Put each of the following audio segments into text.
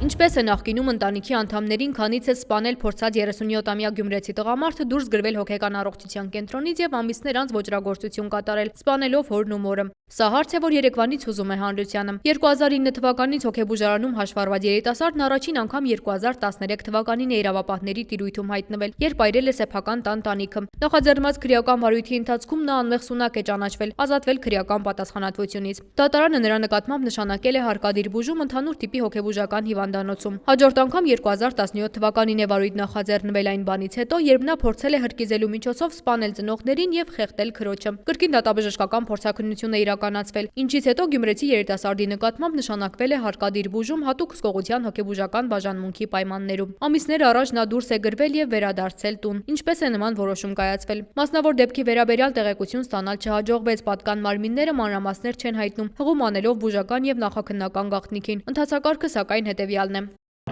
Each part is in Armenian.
Ինչպես է նախկինում ընտանիքի անդամներին քանից է սպանել փորձած 37-ամյա գյումրեցի տղամարդը դուրս գրվել հոգեկան առողջության կենտրոնից եւ ամիսներ անց ոճրագործություն կատարել, սպանելով հորն ու մորը։ Սա հարց է, որ Երևանից հուզում է հանրությանը։ 2009 թվականից հոգեբուժարանում հաշվառված երիտասարդն առաջին անգամ 2013 թվականին է իրավապահների տիրույթում հայտնվել, երբ այրել է սեփական տան տանիքը։ Նախաձեռնված քրեական վարույթի ընթացքում նա անմեղ սունակ է ճանաչվել, ազատվել քրեական պատասխանատվությունից։ Դատարանը նրա նկատմամբ նշանակել է հարկադիր բուժում ընդհանուր տիպի հոգեբուժական հիվանդանոցում։ Հաջորդ անգամ 2017 թվականին է վարույթ նախաձեռնվել այն բանից հետո, երբ նա փորձել է հրկիզելու միջոցով սպանել ծնողներին եւ խեղդել քրոջը։ Կրկին դատաբժշկական փորձաքննություն է իրականացվել, ինչից հետո գյումրեցի երիտասարդի նկատմամբ նշանակվել է հարկադիր բուժում հատուկ հսկողության հոգեբուժական բաժանմունքի պայմաններում։ Ամիսներ առաջ նա դուրս է գրվել եւ վերադարձել տուն։ Ինչպես է նման որոշում կայացվել։ Մասնավոր դեպքի վերաբերյալ տեղեկություն ստանալ չհաջողվեց, պատկան մարմինները մանրամասներ չեն հայտնում, հղում անելով բուժական եւ նախաքննական գաղտնիքին։ Ընթացակարգը սակայն հետեւյալն է։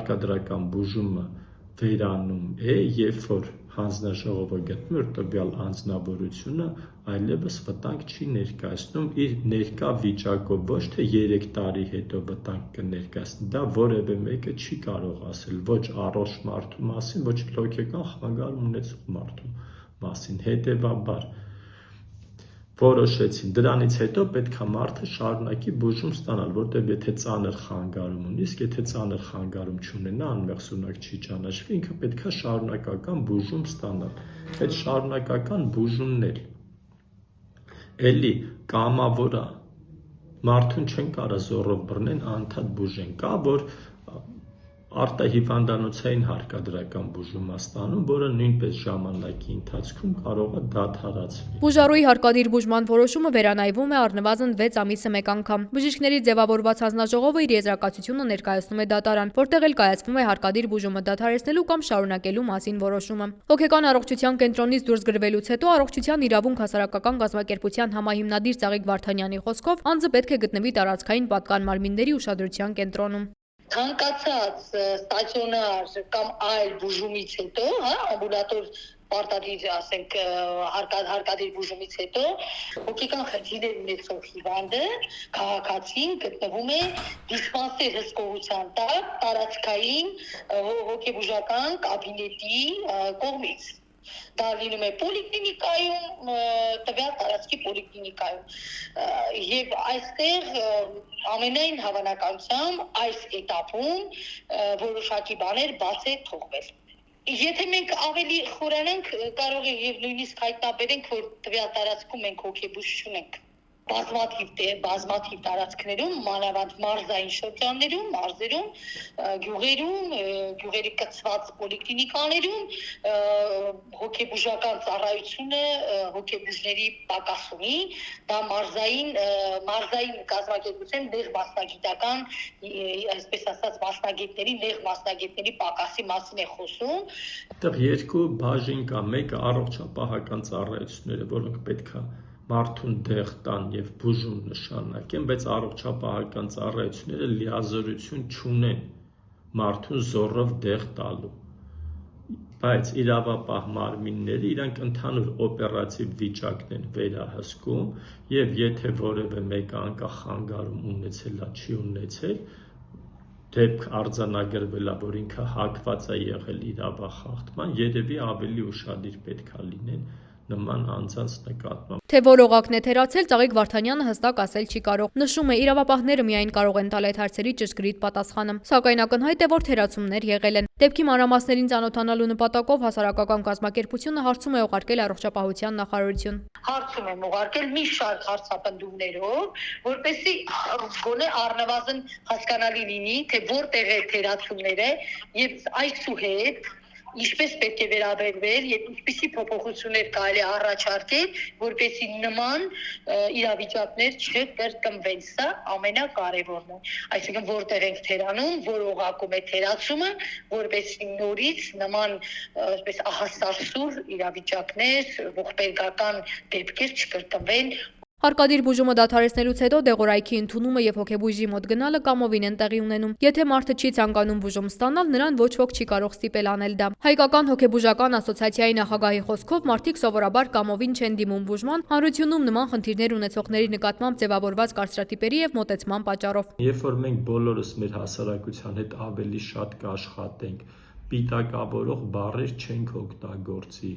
Հարկադրական բուժումը վերանում է, երբ որ հանձնաժողովը գտնում է, որ տվյալ անձնավորությունը այլևս վտանգ չի ներկայացնում իր ներկա վիճակով, ոչ թե 3 տարի հետո վտանգ կներկայացնի, դա որևէ մեկը չի կարող ասել, ոչ առողջ մարդու մասին, ոչ հոգեկան խանգարում ունեցող մարդու մասին, հետևաբար որոշեցին դրանից հետո պետք է մարդը շարունակի բուժում ստանալ, որտեղ եթե ծանր խանգարում ունի, իսկ եթե ծանր խանգարում չունենա, անմեղ սունակ չի ճանաչվի, ինքը պետք է շարունակական բուժում ստանալ։ Այդ շարունակական բուժումն էլի կամավոր է, մարդուն չեն կարող զոռով բռնեն, անընդհատ բուժեն, կա որ արտահիվանդանոցային հարկադրական բուժում է ստանում, որը նույնպես ժամանակի ընթացքում կարող է դադարացվի։ Բուժարուի հարկադիր բուժման որոշումը վերանայվում է առնվազն 6 ամիսը մեկ անգամ։ Բժիշկների ձևավորված հանձնաժողովը իր եզրակացությունը ներկայացնում է դատարան, որտեղ էլ կայացվում է հարկադիր բուժումը դադարեցնելու կամ շարունակելու մասին որոշումը։ Հոգեկան առողջության կենտրոնից դուրս գրվելուց հետո առողջության իրավունք հասարակական կազմակերպության համահիմնադիր Ծաղիկ Վարդանյանի խոսքով անձը պետք է գտնվի տարածքային պատկան մարմինների ուշադրության կենտրոնում։ Ցանկացած ստացիոնար կամ այլ բուժումից հետո, ամբուլատոր պարտադիր, ասենք, հարկադիր բուժումից հետո հոգեկան խնդիրներ ունեցող հիվանդը քաղաքացին գտնվում է դիսպանսեր հսկողության տակ տարածքային հոգեբուժական կաբինետի կողմից։ Դա լինում է պոլիկլինիկայում, տվյալ տարածքի պոլիկլինիկայում։ Եվ այստեղ ամենայն հավանականությամբ այս էտապում որոշակի բաներ բաց է թողվել։ Եթե մենք ավելի խորանանք, կարող է եւ նույնիսկ հայտնաբերենք, որ տվյալ տարածքում մենք հոգեբուժ չունենք։ Բազմաթիվ տարածքներում, մանավանդ մարզային շրջաններում, մարզերում, գյուղերի կցված պոլիկլինիկաներում հոգեբուժական ծառայությունը հոգեբուժների պակաս ունի, դա մարզային կազմակերպության նեղ մասնագիտական, այսպես ասած, նեղ մասնագետների պակասի մասին է խոսում։ Այդտեղ երկու բաժին կա, մեկը առողջապահական ծառայությունները, որոնք պետք է մարդուն դեղ տան եւ բուժում նշանակեն, բայց առողջապահական ծառայությունները լիազորություն չունեն մարդուն զոռով դեղ տալու։ Բայց իրավապահ մարմինները իրանք ընդհանուր օպերատիվ վիճակն են վերահսկում եւ եթե որևէ մեկը անկախ խանգարում ունեցել է, չի ունեցել, դեպք արձանագրվել է, որ ինքը հակված է եղել իրավախախտման, երևի ավելի ուշադիր պետք է լինեն նման անձանց նկատմամբ։ Թե որ օղակն է թերացել, Ծաղիկ Վարդանյանը հստակ ասել չի կարող։ Նշում է, իրավապահները միայն կարող են տալ այդ հարցերի ճշգրիտ պատասխանը։ Սակայն ակնհայտ է, որ թերացումներ եղել են։ Դեպքի մանրամասներին ծանոթանալու նպատակով հասարակական կազմակերպությունը հարցում է ուղարկել առողջապահության նախարարություն։ Հարցում եմ ուղարկել մի շարք հարցապնդումներով, որպեսզի գոնե առնվազն հասկանալի լինի, թե որտեղ է թերացումները եւ այսուհետ ինչպես պետք է վերաբերվել եւ ինչպիսի փոփոխություններ կարելի է առաջարկել, որպեսզի նման իրավիճակներ չկրկնվեն։ Սա ամենակարևորն է։ Այսինքն որտեղ ենք թերանում, որ օղակում է թերացումը, որպեսզի նորից նման այսպես ահասարսուր իրավիճակներ, ողբերգական դեպքեր չկրկնվեն Հարկադիր բուժումը դադարեցնելուց հետո դեղորայքի ընդունումը եւ հոգեբույժի մոտ գնալը կամովին են տեղի ունենում։ Եթե մարդը չի ցանկանում բուժում ստանալ, նրան ոչ ոք չի կարող ստիպել անել դա։ Հայկական հոգեբուժական ասոցիացիայի նախագահի խոսքով մարդիկ սովորաբար կամովին չեն դիմում բուժման, հանրությունում նման խնդիրներ ունեցողների նկատմամբ ձևավորված կարծրատիպերի եւ մոտեցման պատճառով։ Երբ որ մենք բոլորս մեր հասարակության հետ ավելի շատ կաշխատենք, պիտակավորող բառեր չենք օգտագործի,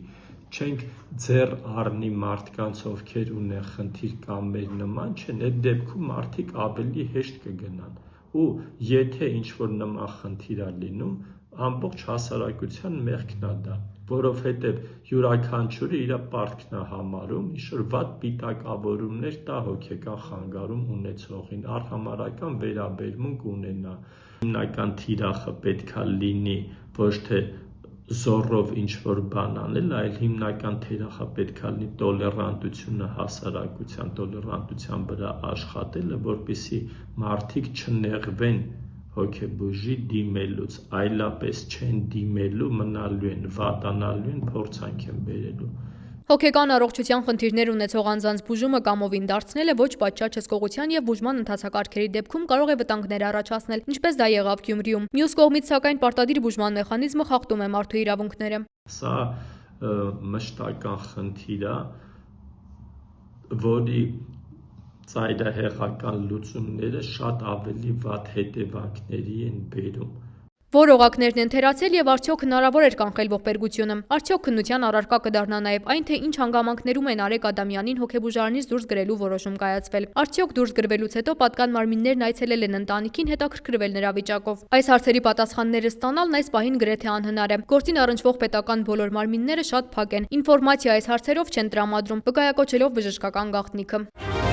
չենք ձեռ առնի մարդկանց, ովքեր ունեն խնդիր կամ մեր նման չեն, այդ դեպքում մարդիկ ավելի հեշտ կգնան։ Ու եթե ինչ-որ նման խնդիր է լինում, ամբողջ հասարակության մեղքն է դա, որովհետև յուրաքանչյուրը իր պարտքն է համարում ինչ-որ վատ պիտակավորումներ տա հոգեկան խանգարում ունեցողին, արհամարհական վերաբերմունք ունենա։ Հիմնական թիրախը պետքա լինի ոչ թե զոռով ինչ-որ բան անել, այլ հիմնական թիրախը պետքա լինի տոլերանտությունը հասարակության, տոլերանտության վրա աշխատելը, որպեսզի մարդիկ չնեղվեն հոգեբույժի դիմելուց, այլապես չեն դիմելու, մնալու են, վատանալու են, փորձանք են բերելու։ Հոգեկան առողջության խնդիրներ ունեցող անձանց բուժումը կամովին դարձնելը ոչ պատշաճ հսկողության եւ բուժման ընթացակարգերի դեպքում կարող է վտանգներ առաջացնել, ինչպես դա եղավ Գյումրիում։ Մյուս կողմից, սակայն, պարտադիր բուժման մեխանիզմը խախտում է մարդու իրավունքները։ Սա մշտական խնդիր է, որի ծայրահեղական լուծումները շատ ավելի վատ հետևանքների են բերում։ Որ օղակներն են թերացել եւ արդյոք հնարավոր էր կանխել ողբերգությունը։ Արդյոք քննության առարկա կդառնա նաեւ այն, թե ինչ հանգամանքներում են Արեգ Ադամյանին հոգեբուժարանից դուրս գրելու որոշում կայացվել։ Արդյոք դուրս գրվելուց հետո պատկան մարմիններն այցելել են ընտանիքին հետաքրքրվել նրա վիճակով։ Այս հարցերի պատասխանները ստանալն այս պահին գրեթե անհնար է։ Գործին առնչվող պետական բոլոր մարմինները շատ փակ են։ Ինֆորմացիա այս հարցերով չեն տրամադրում, վկայակոչելով բժշկական գաղտնիքը։